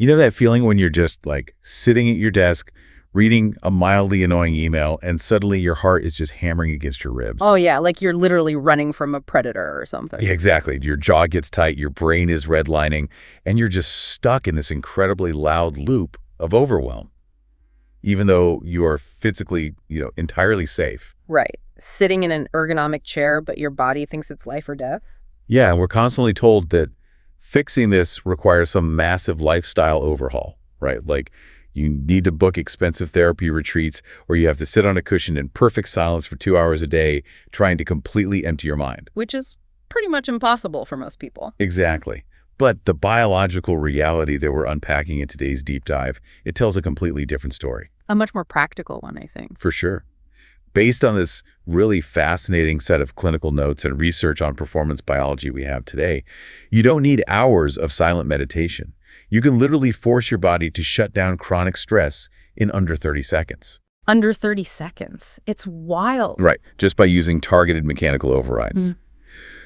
You know that feeling when you're just like sitting at your desk, reading a mildly annoying email, and suddenly your heart is just hammering against your ribs? Oh, yeah, like you're literally running from a predator or something. Yeah, exactly. Your jaw gets tight, your brain is redlining, and you're just stuck in this incredibly loud loop of overwhelm, even though you are physically, entirely safe. Right. Sitting in an ergonomic chair, but your body thinks it's life or death. Yeah, and we're constantly told that fixing this requires some massive lifestyle overhaul, right? Like you need to book expensive therapy retreats, or you have to sit on a cushion in perfect silence for 2 hours a day trying to completely empty your mind. Which is pretty much impossible for most people. Exactly. But the biological reality that we're unpacking in today's deep dive, it tells a completely different story. A much more practical one, I think. For sure. Based on this really fascinating set of clinical notes and research on performance biology we have today, you don't need hours of silent meditation. You can literally force your body to shut down chronic stress in under 30 seconds. Under 30 seconds. It's wild. Right, just by using targeted mechanical overrides.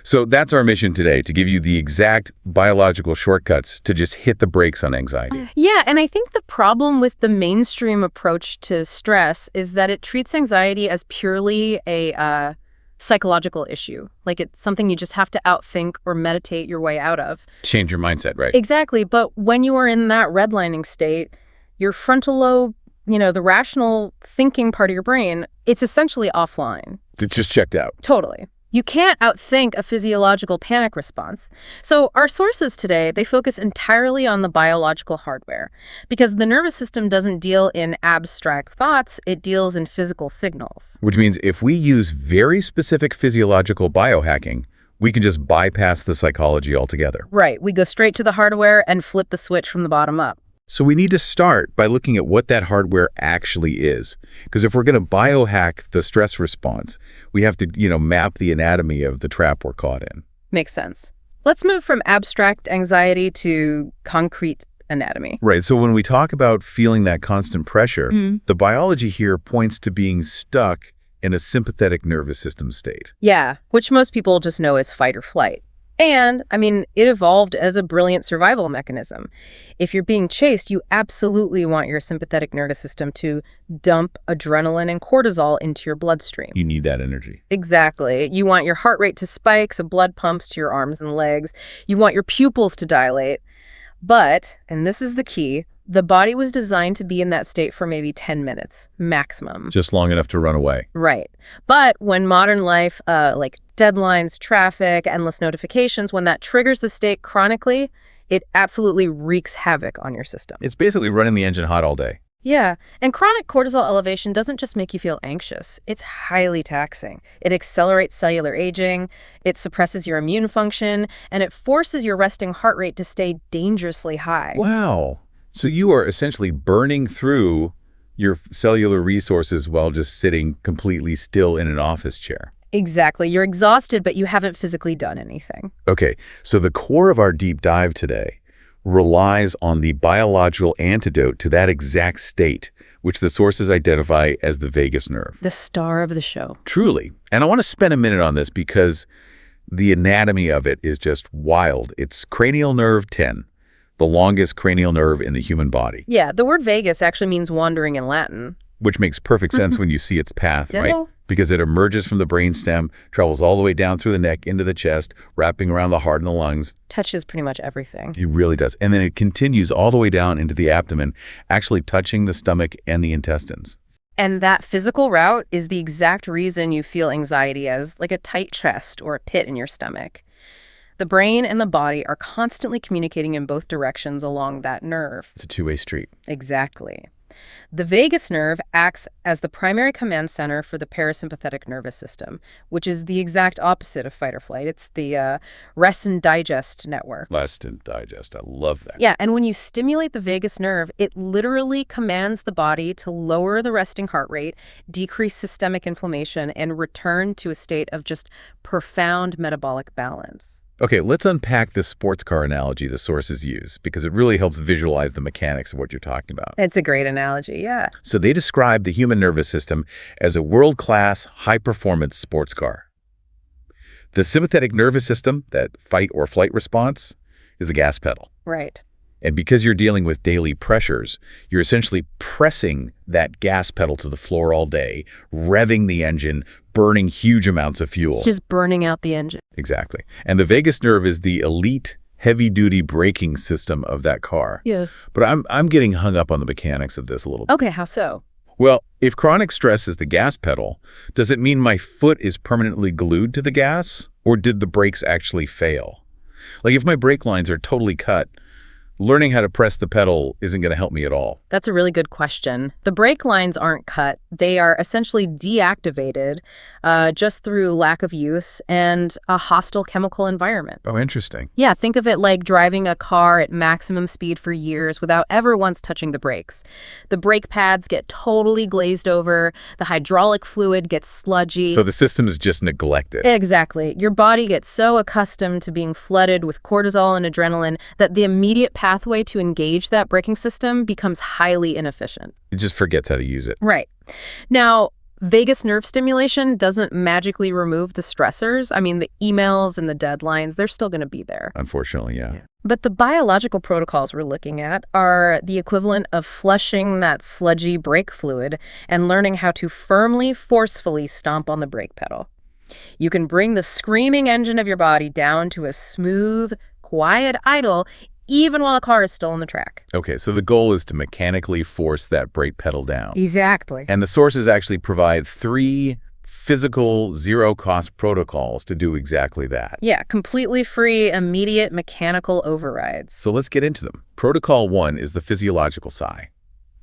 So that's our mission today, to give you the exact biological shortcuts to just hit the brakes on anxiety. Yeah, and I think the problem with the mainstream approach to stress is that it treats anxiety as purely a psychological issue. Like it's something you just have to outthink or meditate your way out of. Change your mindset, right? Exactly, but when you are in that redlining state, your frontal lobe, the rational thinking part of your brain, it's essentially offline. It's just checked out. Totally. You can't outthink a physiological panic response. So our sources today, they focus entirely on the biological hardware because the nervous system doesn't deal in abstract thoughts, it deals in physical signals. Which means if we use very specific physiological biohacking, we can just bypass the psychology altogether. Right. We go straight to the hardware and flip the switch from the bottom up. So we need to start by looking at what that hardware actually is. Because if we're going to biohack the stress response, we have to, map the anatomy of the trap we're caught in. Makes sense. Let's move from abstract anxiety to concrete anatomy. Right. So when we talk about feeling that constant pressure, the biology here points to being stuck in a sympathetic nervous system state. Yeah, which most people just know as fight or flight. And, it evolved as a brilliant survival mechanism. If you're being chased, you absolutely want your sympathetic nervous system to dump adrenaline and cortisol into your bloodstream. You need that energy. Exactly. You want your heart rate to spike, so blood pumps to your arms and legs. You want your pupils to dilate. But, and this is the key, the body was designed to be in that state for maybe 10 minutes, maximum. Just long enough to run away. Right. But when modern life, like deadlines, traffic, endless notifications, when that triggers the state chronically, it absolutely wreaks havoc on your system. It's basically running the engine hot all day. Yeah. And chronic cortisol elevation doesn't just make you feel anxious. It's highly taxing. It accelerates cellular aging, it suppresses your immune function, and it forces your resting heart rate to stay dangerously high. Wow. So you are essentially burning through your cellular resources while just sitting completely still in an office chair. Exactly. You're exhausted, but you haven't physically done anything. Okay, so the core of our deep dive today relies on the biological antidote to that exact state, which the sources identify as the vagus nerve. The star of the show. Truly. And I want to spend a minute on this because the anatomy of it is just wild. It's cranial nerve 10. The longest cranial nerve in the human body. Yeah, the word vagus actually means wandering in Latin. Which makes perfect sense when you see its path, right? Because it emerges from the brainstem, travels all the way down through the neck into the chest, wrapping around the heart and the lungs. Touches pretty much everything. It really does. And then it continues all the way down into the abdomen, actually touching the stomach and the intestines. And that physical route is the exact reason you feel anxiety as like a tight chest or a pit in your stomach. The brain and the body are constantly communicating in both directions along that nerve. It's a two-way street. Exactly. The vagus nerve acts as the primary command center for the parasympathetic nervous system, which is the exact opposite of fight or flight. It's the rest and digest network. Rest and digest. I love that. Yeah, and when you stimulate the vagus nerve, it literally commands the body to lower the resting heart rate, decrease systemic inflammation, and return to a state of just profound metabolic balance. Okay, let's unpack this sports car analogy the sources use, because it really helps visualize the mechanics of what you're talking about. It's a great analogy, yeah. So they describe the human nervous system as a world-class, high-performance sports car. The sympathetic nervous system, that fight or flight response, is the gas pedal. Right. And because you're dealing with daily pressures, you're essentially pressing that gas pedal to the floor all day, revving the engine, burning huge amounts of fuel. It's just burning out the engine. Exactly. And the vagus nerve is the elite heavy-duty braking system of that car. Yeah. But I'm getting hung up on the mechanics of this a little bit. Okay, how so? Well, if chronic stress is the gas pedal, does it mean my foot is permanently glued to the gas, or did the brakes actually fail? Like if my brake lines are totally cut, learning how to press the pedal isn't going to help me at all. That's a really good question. The brake lines aren't cut. They are essentially deactivated just through lack of use and a hostile chemical environment. Oh, interesting. Yeah, think of it like driving a car at maximum speed for years without ever once touching the brakes. The brake pads get totally glazed over, the hydraulic fluid gets sludgy. So the system is just neglected. Exactly. Your body gets so accustomed to being flooded with cortisol and adrenaline that the immediate pathway to engage that braking system becomes highly inefficient. It just forgets how to use it. Right. Now, vagus nerve stimulation doesn't magically remove the stressors. I mean, the emails and the deadlines, they're still going to be there. Unfortunately, yeah. But the biological protocols we're looking at are the equivalent of flushing that sludgy brake fluid and learning how to firmly, forcefully stomp on the brake pedal. You can bring the screaming engine of your body down to a smooth, quiet idle even while a car is still on the track. Okay, so the goal is to mechanically force that brake pedal down. Exactly. And the sources actually provide 3 physical zero-cost protocols to do exactly that. Yeah, completely free, immediate mechanical overrides. So let's get into them. Protocol 1 is the physiological sigh.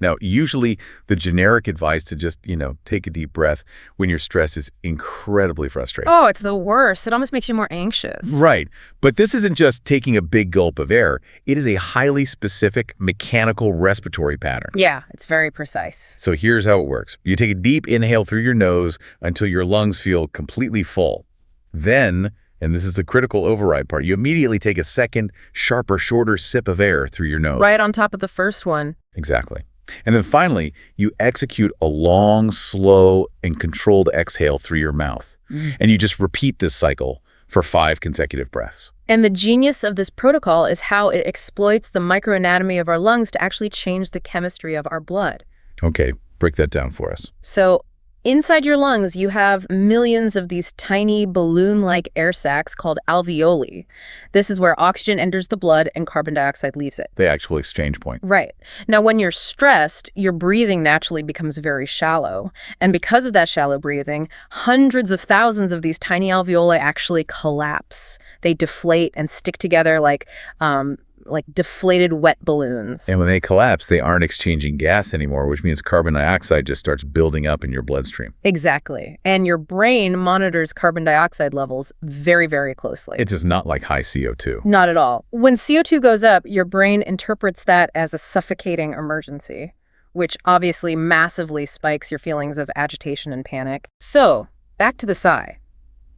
Now, usually the generic advice to just, take a deep breath when you're stressed is incredibly frustrating. Oh, it's the worst. It almost makes you more anxious. Right. But this isn't just taking a big gulp of air. It is a highly specific mechanical respiratory pattern. Yeah, it's very precise. So here's how it works. You take a deep inhale through your nose until your lungs feel completely full. Then, and this is the critical override part, you immediately take a second, sharper, shorter sip of air through your nose. Right on top of the first one. Exactly. And then finally, you execute a long, slow, and controlled exhale through your mouth. And you just repeat this cycle for 5 consecutive breaths. And the genius of this protocol is how it exploits the microanatomy of our lungs to actually change the chemistry of our blood. Okay, break that down for us. So inside your lungs, you have millions of these tiny balloon-like air sacs called alveoli. This is where oxygen enters the blood and carbon dioxide leaves it. The actual exchange point. Right. Now, when you're stressed, your breathing naturally becomes very shallow. And because of that shallow breathing, hundreds of thousands of these tiny alveoli actually collapse. They deflate and stick together like deflated wet balloons. And when they collapse, they aren't exchanging gas anymore, which means carbon dioxide just starts building up in your bloodstream. Exactly. And your brain monitors carbon dioxide levels very, very closely. It is not like high CO2. Not at all. When CO2 goes up, your brain interprets that as a suffocating emergency, which obviously massively spikes your feelings of agitation and panic. So, back to the sigh.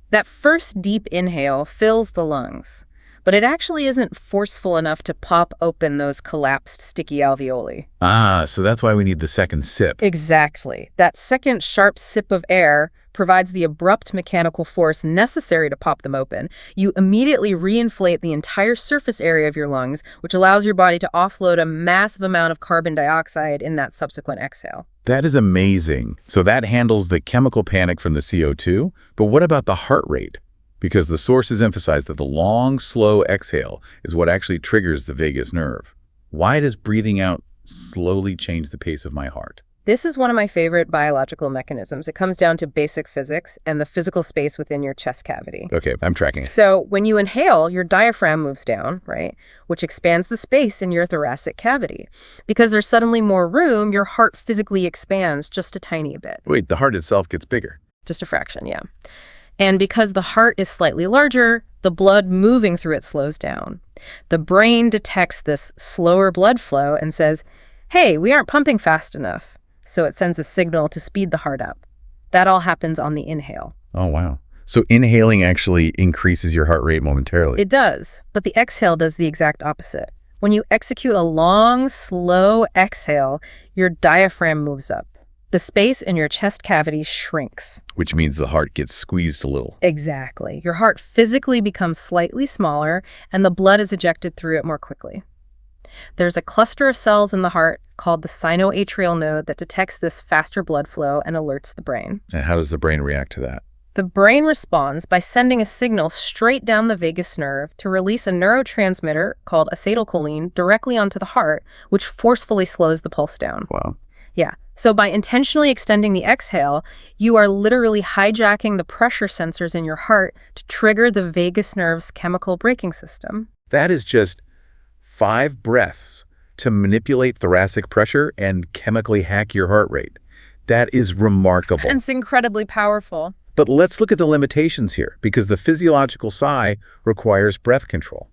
That first deep inhale fills the lungs, but it actually isn't forceful enough to pop open those collapsed sticky alveoli. Ah, so that's why we need the second sip. Exactly. That second sharp sip of air provides the abrupt mechanical force necessary to pop them open. You immediately reinflate the entire surface area of your lungs, which allows your body to offload a massive amount of carbon dioxide in that subsequent exhale. That is amazing. So that handles the chemical panic from the CO2, but what about the heart rate? Because the sources emphasize that the long, slow exhale is what actually triggers the vagus nerve. Why does breathing out slowly change the pace of my heart? This is one of my favorite biological mechanisms. It comes down to basic physics and the physical space within your chest cavity. Okay, I'm tracking it. So when you inhale, your diaphragm moves down, right? Which expands the space in your thoracic cavity. Because there's suddenly more room, your heart physically expands just a tiny bit. Wait, the heart itself gets bigger. Just a fraction, yeah. And because the heart is slightly larger, the blood moving through it slows down. The brain detects this slower blood flow and says, hey, we aren't pumping fast enough. So it sends a signal to speed the heart up. That all happens on the inhale. Oh, wow. So inhaling actually increases your heart rate momentarily. It does, but the exhale does the exact opposite. When you execute a long, slow exhale, your diaphragm moves up. The space in your chest cavity shrinks. Which means the heart gets squeezed a little. Exactly. Your heart physically becomes slightly smaller, and the blood is ejected through it more quickly. There's a cluster of cells in the heart called the sinoatrial node that detects this faster blood flow and alerts the brain. And how does the brain react to that? The brain responds by sending a signal straight down the vagus nerve to release a neurotransmitter called acetylcholine directly onto the heart, which forcefully slows the pulse down. Wow. Yeah. So by intentionally extending the exhale, you are literally hijacking the pressure sensors in your heart to trigger the vagus nerve's chemical braking system. That is just 5 breaths to manipulate thoracic pressure and chemically hack your heart rate. That is remarkable. And it's incredibly powerful. But let's look at the limitations here, because the physiological sigh requires breath control.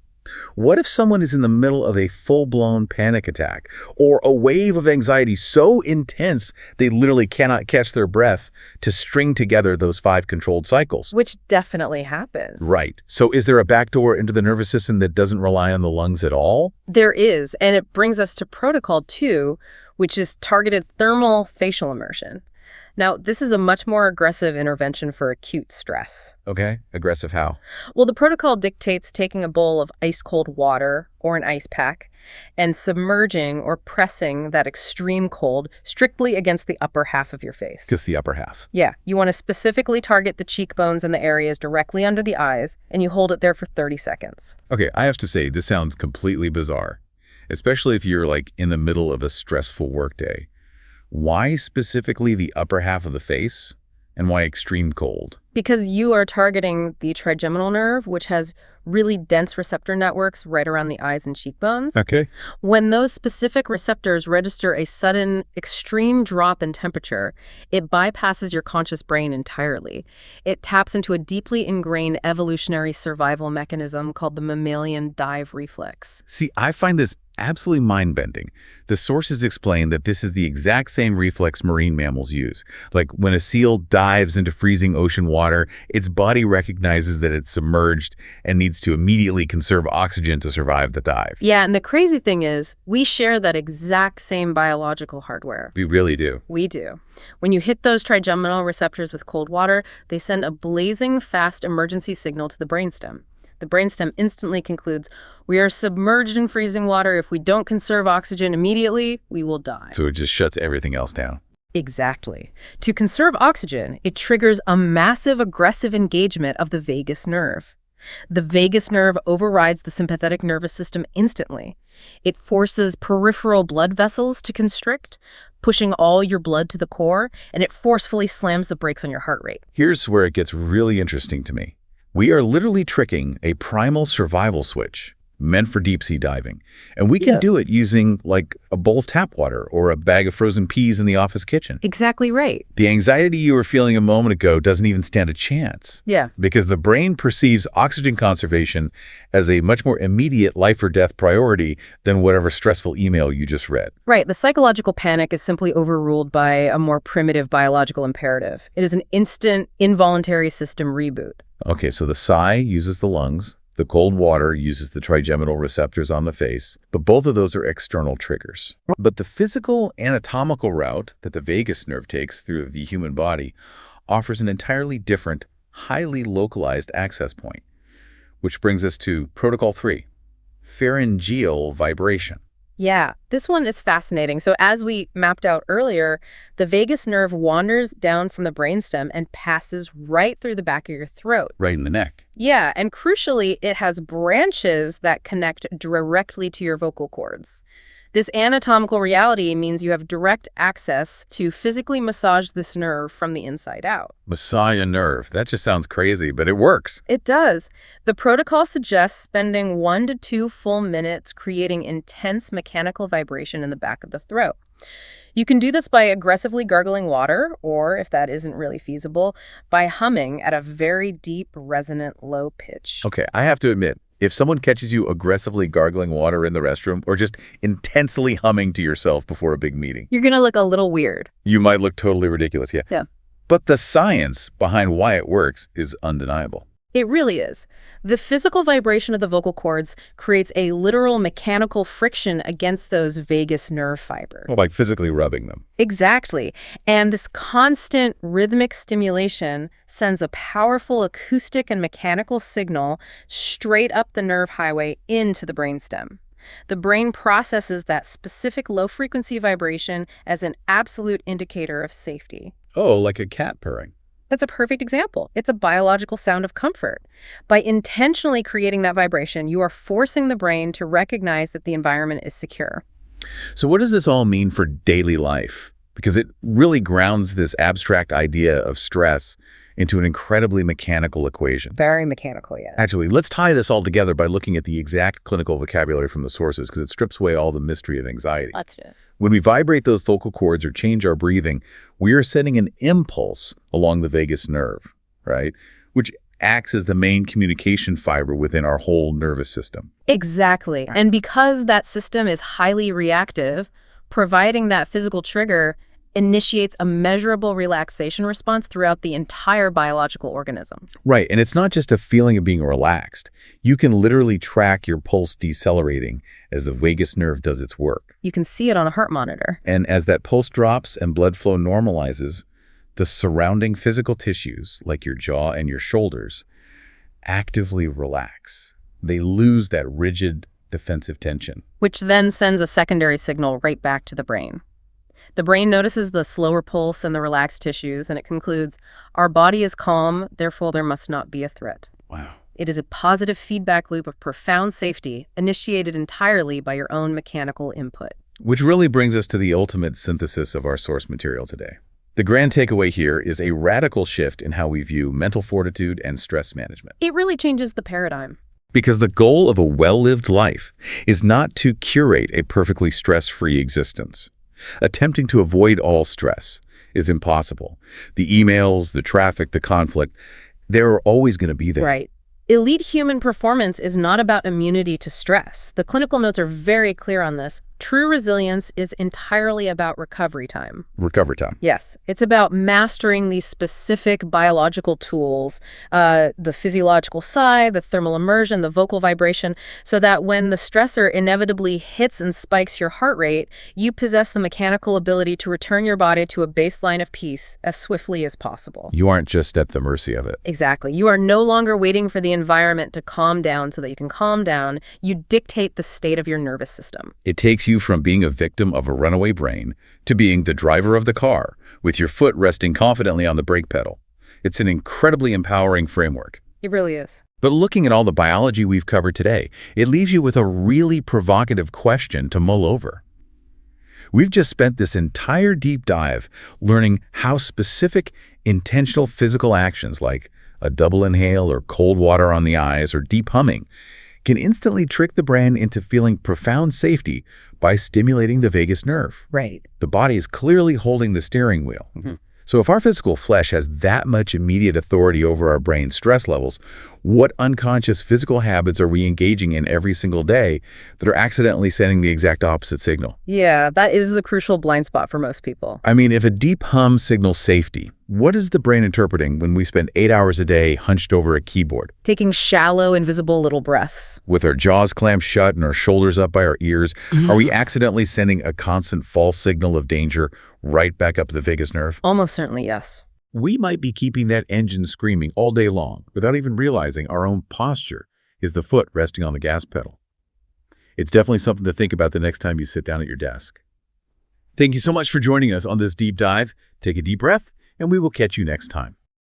What if someone is in the middle of a full-blown panic attack or a wave of anxiety so intense they literally cannot catch their breath to string together those 5 controlled cycles? Which definitely happens. Right. So is there a backdoor into the nervous system that doesn't rely on the lungs at all? There is, and it brings us to protocol 2, which is targeted thermal facial immersion. Now, this is a much more aggressive intervention for acute stress. Okay. Aggressive how? Well, the protocol dictates taking a bowl of ice-cold water or an ice pack and submerging or pressing that extreme cold strictly against the upper half of your face. Just the upper half. Yeah, you want to specifically target the cheekbones and the areas directly under the eyes, and you hold it there for 30 seconds. Okay, I have to say, this sounds completely bizarre, especially if you're like in the middle of a stressful workday. Why specifically the upper half of the face, and why extreme cold? Because you are targeting the trigeminal nerve, which has really dense receptor networks right around the eyes and cheekbones. Okay. When those specific receptors register a sudden extreme drop in temperature, it bypasses your conscious brain entirely. It taps into a deeply ingrained evolutionary survival mechanism called the mammalian dive reflex. See, I find this absolutely mind-bending. The sources explain that this is the exact same reflex marine mammals use. Like when a seal dives into freezing ocean water, its body recognizes that it's submerged and needs to immediately conserve oxygen to survive the dive. Yeah, and the crazy thing is, we share that exact same biological hardware. We really do. We do. When you hit those trigeminal receptors with cold water, they send a blazing fast emergency signal to the brainstem. The brainstem instantly concludes, we are submerged in freezing water. If we don't conserve oxygen immediately, we will die. So it just shuts everything else down. Exactly. To conserve oxygen, it triggers a massive aggressive engagement of the vagus nerve. The vagus nerve overrides the sympathetic nervous system instantly. It forces peripheral blood vessels to constrict, pushing all your blood to the core, and it forcefully slams the brakes on your heart rate. Here's where it gets really interesting to me. We are literally tricking a primal survival switch meant for deep-sea diving. And we can do it using like a bowl of tap water or a bag of frozen peas in the office kitchen. Exactly right. The anxiety you were feeling a moment ago doesn't even stand a chance. Yeah. Because the brain perceives oxygen conservation as a much more immediate life or death priority than whatever stressful email you just read. Right. The psychological panic is simply overruled by a more primitive biological imperative. It is an instant, involuntary system reboot. Okay, so the sigh uses the lungs. The cold water uses the trigeminal receptors on the face, but both of those are external triggers. But the physical anatomical route that the vagus nerve takes through the human body offers an entirely different, highly localized access point, which brings us to Protocol 3, pharyngeal vibration. Yeah, this one is fascinating. So as we mapped out earlier, the vagus nerve wanders down from the brainstem and passes right through the back of your throat. Right in the neck. Yeah, and crucially, it has branches that connect directly to your vocal cords. This anatomical reality means you have direct access to physically massage this nerve from the inside out. Massage a nerve. That just sounds crazy, but it works. It does. The protocol suggests spending 1 to 2 full minutes creating intense mechanical vibration in the back of the throat. You can do this by aggressively gargling water, or if that isn't really feasible, by humming at a very deep, resonant, low pitch. Okay, I have to admit, if someone catches you aggressively gargling water in the restroom or just intensely humming to yourself before a big meeting, You're going to look a little weird. you might look totally ridiculous, yeah. Yeah. But the science behind why it works is undeniable. It really is. The physical vibration of the vocal cords creates a literal mechanical friction against those vagus nerve fibers. Well, like physically rubbing them. Exactly. And this constant rhythmic stimulation sends a powerful acoustic and mechanical signal straight up the nerve highway into the brainstem. The brain processes that specific low-frequency vibration as an absolute indicator of safety. Oh, like a cat purring. That's a perfect example. It's a biological sound of comfort. By intentionally creating that vibration, you are forcing the brain to recognize that the environment is secure. So what does this all mean for daily life? Because it really grounds this abstract idea of stress into an incredibly mechanical equation. Very mechanical, yes. Actually, let's tie this all together by looking at the exact clinical vocabulary from the sources, because it strips away all the mystery of anxiety. Let's do it. When we vibrate those vocal cords or change our breathing, we are sending an impulse along the vagus nerve, right? Which acts as the main communication fiber within our whole nervous system. Exactly. And because that system is highly reactive, providing that physical trigger initiates a measurable relaxation response throughout the entire biological organism. Right, and it's not just a feeling of being relaxed. You can literally track your pulse decelerating as the vagus nerve does its work. You can see it on a heart monitor. And as that pulse drops and blood flow normalizes, the surrounding physical tissues, like your jaw and your shoulders, actively relax. They lose that rigid defensive tension. Which then sends a secondary signal right back to the brain. The brain notices the slower pulse and the relaxed tissues, and it concludes, our body is calm, therefore there must not be a threat. Wow. It is a positive feedback loop of profound safety, initiated entirely by your own mechanical input. Which really brings us to the ultimate synthesis of our source material today. The grand takeaway here is a radical shift in how we view mental fortitude and stress management. It really changes the paradigm. Because the goal of a well-lived life is not to curate a perfectly stress-free existence. Attempting to avoid all stress is impossible. The emails, the traffic, the conflict, they're always going to be there. Right. Elite human performance is not about immunity to stress. The clinical notes are very clear on this. True resilience is entirely about recovery time. Recovery time. Yes. It's about mastering these specific biological tools, the physiological sigh, the thermal immersion, the vocal vibration, so that when the stressor inevitably hits and spikes your heart rate, you possess the mechanical ability to return your body to a baseline of peace as swiftly as possible. You aren't just at the mercy of it. Exactly. You are no longer waiting for the environment to calm down so that you can calm down. You dictate the state of your nervous system. It takes you from being a victim of a runaway brain to being the driver of the car, with your foot resting confidently on the brake pedal. It's an incredibly empowering framework. It really is. But looking at all the biology we've covered today, it leaves you with a really provocative question to mull over. We've just spent this entire deep dive learning how specific, intentional physical actions like a double inhale or cold water on the eyes or deep humming can instantly trick the brain into feeling profound safety by stimulating the vagus nerve. Right. The body is clearly holding the steering wheel. So if our physical flesh has that much immediate authority over our brain's stress levels, what unconscious physical habits are we engaging in every single day that are accidentally sending the exact opposite signal? Yeah, that is the crucial blind spot for most people. I mean, if a deep hum signals safety, what is the brain interpreting when we spend 8 hours a day hunched over a keyboard? Taking shallow, invisible little breaths. With our jaws clamped shut and our shoulders up by our ears, are we accidentally sending a constant false signal of danger right back up the vagus nerve? Almost certainly, yes. We might be keeping that engine screaming all day long without even realizing our own posture is the foot resting on the gas pedal. It's definitely something to think about the next time you sit down at your desk. Thank you so much for joining us on this deep dive. Take a deep breath, and we will catch you next time.